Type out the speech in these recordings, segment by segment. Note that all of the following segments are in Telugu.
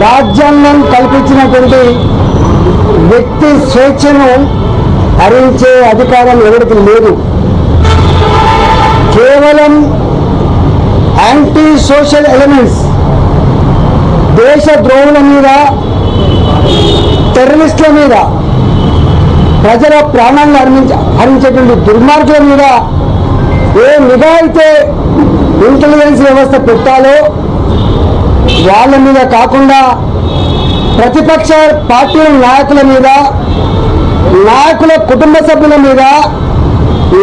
రాజ్యాంగం కల్పించినటువంటి వ్యక్తి స్వేచ్ఛను హరించే అధికారం ఎవరికి లేదు. కేవలం యాంటీ సోషల్ ఎలిమెంట్స్, దేశ ద్రోహుల మీద, టెర్రరిస్టుల మీద, ప్రజల ప్రాణాలను హరించేటువంటి దుర్మార్గుల మీద ఏ నిఘా అయితే ఇంటెలిజెన్స్ వ్యవస్థ పెట్టాలో వాళ్ళ మీద కాకుండా ప్రతిపక్ష పార్టీ నాయకుల మీద, నాయకుల కుటుంబ సభ్యుల మీద,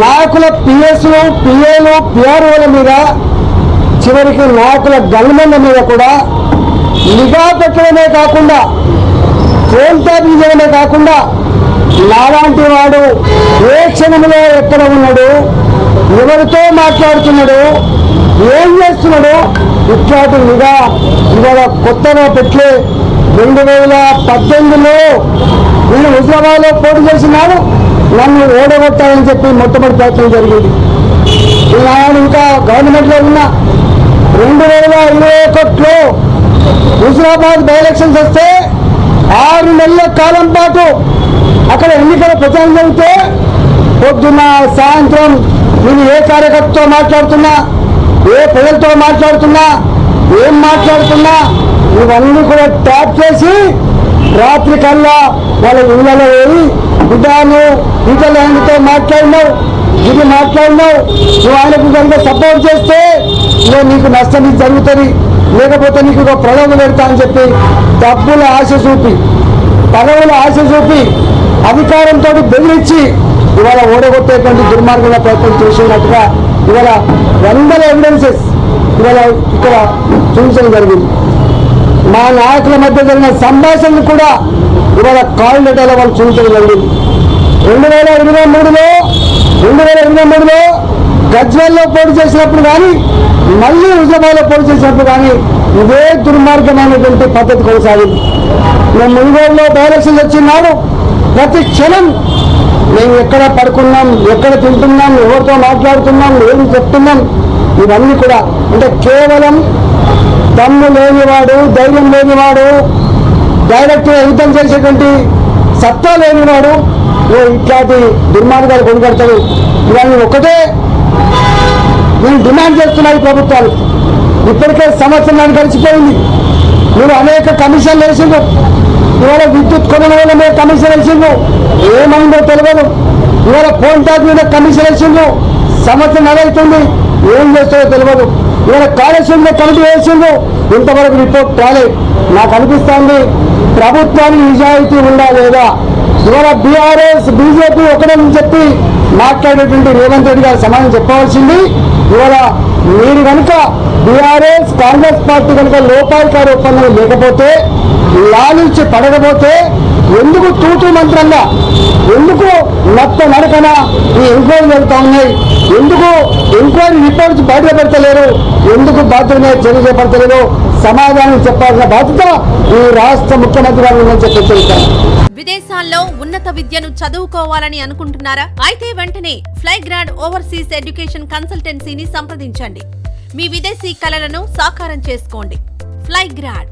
నాయకుల పిఎస్లు, పిఏలు, పిఆర్ఓల మీద, చివరికి నాయకుల గన్మెన్ల మీద కూడా నిఘా పెట్టడమే కాకుండా, ఫోన్ ట్యాపింగ్ చేయడమే కాకుండా నాలాంటి వాడు ఏ క్షణంలో ఎక్కడ ఉన్నాడు, ఎవరితో మాట్లాడుతున్నాడు, ఏం చేస్తున్నాడు, ఇట్లాంటి నిఘా ఇవాళ కొత్తగా పెట్టి 2018లో నేను హుజరాబాద్లో పోటీ చేసినాను, నన్ను ఓడగొట్టాలని చెప్పి మొట్టమొదటి ప్రయత్నం జరిగింది. నేను ఇంకా గవర్నమెంట్లో ఉన్నా. 2021లో హుజరాబాద్ బై ఎలక్షన్స్ వస్తే 6 నెలల కాలం పాటు అక్కడ ఎన్నికల ప్రచారం జరిగితే పొద్దున్న సాయంత్రం నేను ఏ కార్యకర్తతో మాట్లాడుతున్నా, ఏ ప్రజలతో మాట్లాడుతున్నా, ఏం మాట్లాడుతున్నా ఇవన్నీ కూడా ట్యాప్ చేసి రాత్రి కల్లా వాళ్ళ ఇళ్ళలో పోయి బిడ్డను ఇతర ఆయనతో మాట్లాడినావు, ఇది మాట్లాడినావు, నువ్వు ఆయనకు కనుక సపోర్ట్ చేస్తే నీకు నష్టం జరుగుతుంది, లేకపోతే నీకు ఒక ప్రలోభం పెడతా అని చెప్పి డబ్బుల ఆశ చూపి, పదవుల ఆశ చూపి, అధికారంతో బెదిరించి ఇవాళ ఓడగొట్టేటువంటి దుర్మార్గంగా ప్రయత్నం చేసినట్టుగా ఇవాళ వందల ఎవిడెన్సెస్ ఇవాళ ఇక్కడ చూపించడం జరిగింది. మా నాయకుల మధ్య జరిగిన సంభాషణలు కూడా ఇవాళ కాల్ లెటర్లో వాళ్ళు చూపించడం జరిగింది. 2023లో గజ్వేల్లో పోటీ చేసినప్పుడు కానీ, మళ్ళీ హుజరాబాద్లో పోటీ చేసినప్పుడు కానీ ఇదే దుర్మార్గమైనటువంటి పద్ధతి కొనసాగింది. మేము మునుగోడులో డైరెక్షన్లు వచ్చినాడు, ప్రతి క్షణం మేము ఎక్కడ పడుకున్నాం, ఎక్కడ తింటున్నాం, ఎవరితో మాట్లాడుతున్నాం, ఏమి చెప్తున్నాం, ఇవన్నీ కూడా అంటే కేవలం దమ్ము లేనివాడు, ధైర్యం లేనివాడు, డైరెక్ట్గా యుద్ధం చేసేటువంటి సత్తా లేనివాడు ఇట్లాంటి దుర్మార్గాలు కొనుగడతాడు. ఇవన్నీ ఒకటే నేను డిమాండ్ చేస్తున్నాను ప్రభుత్వాలు. ఇప్పటికే సంవత్సరం గడిచిపోయింది. మీరు అనేక కమిషన్లు వేసిండ్రు, ఇవాళ విద్యుత్ కొనుగోలు మీద కమిషన్ వేసిండ్రు, ఏమైందో తెలియదు. ఇవాళ ఫోన్ ట్యాక్ మీద కమిషన్ వేసిండ్రు, సంవత్సరం అవుతుంది, ఏం చేస్తారో తెలియదు. ఇవాళ కాళేశ్వరంలో కమిటీ వేసిండ్రు, ఇంతవరకు రిపోర్ట్ రాలేదు. నాకు అనిపిస్తోంది ప్రభుత్వానికి నిజాయితీ ఉందా లేదా. ఇవాళ బీఆర్ఎస్ బీజేపీ ఒకటని చెప్పి మాట్లాడేటువంటి రేవంత్ రెడ్డి గారు సమాధానం చెప్పవలసింది. ఇవాళ మీరు కనుక బీఆర్ఎస్ కాంగ్రెస్ పార్టీ కనుక లోపాయికారి ఒప్పందం లేకపోతే, లాలించి పడకపోతే ఎందుకు తూతూ మంత్రంగా, ఎందుకు నత్త నడకన ఈ ఎంక్వైరీ జరుగుతూ ఉన్నాయి, ఎందుకు ఎంక్వైరీ రిపోర్ట్స్ బయట పెడతలేరు, ఎందుకు బాధ్యత చర్య చేపడతలేరు, సమాధానం చెప్పాల్సిన బాధ్యత ఈ రాష్ట్ర ముఖ్యమంత్రి గారు ఉందని చెప్పి తెలుస్తాను. విదేశాల్లో ఉన్నత విద్యను చదువుకోవాలని అనుకుంటున్నారా? అయితే వెంటనే ఫ్లైగ్రాడ్ ఓవర్సీస్ ఎడ్యుకేషన్ కన్సల్టెన్సీని సంప్రదించండి. మీ విదేశీ కలలను సాకారం చేసుకోండి. ఫ్లైగ్రాడ్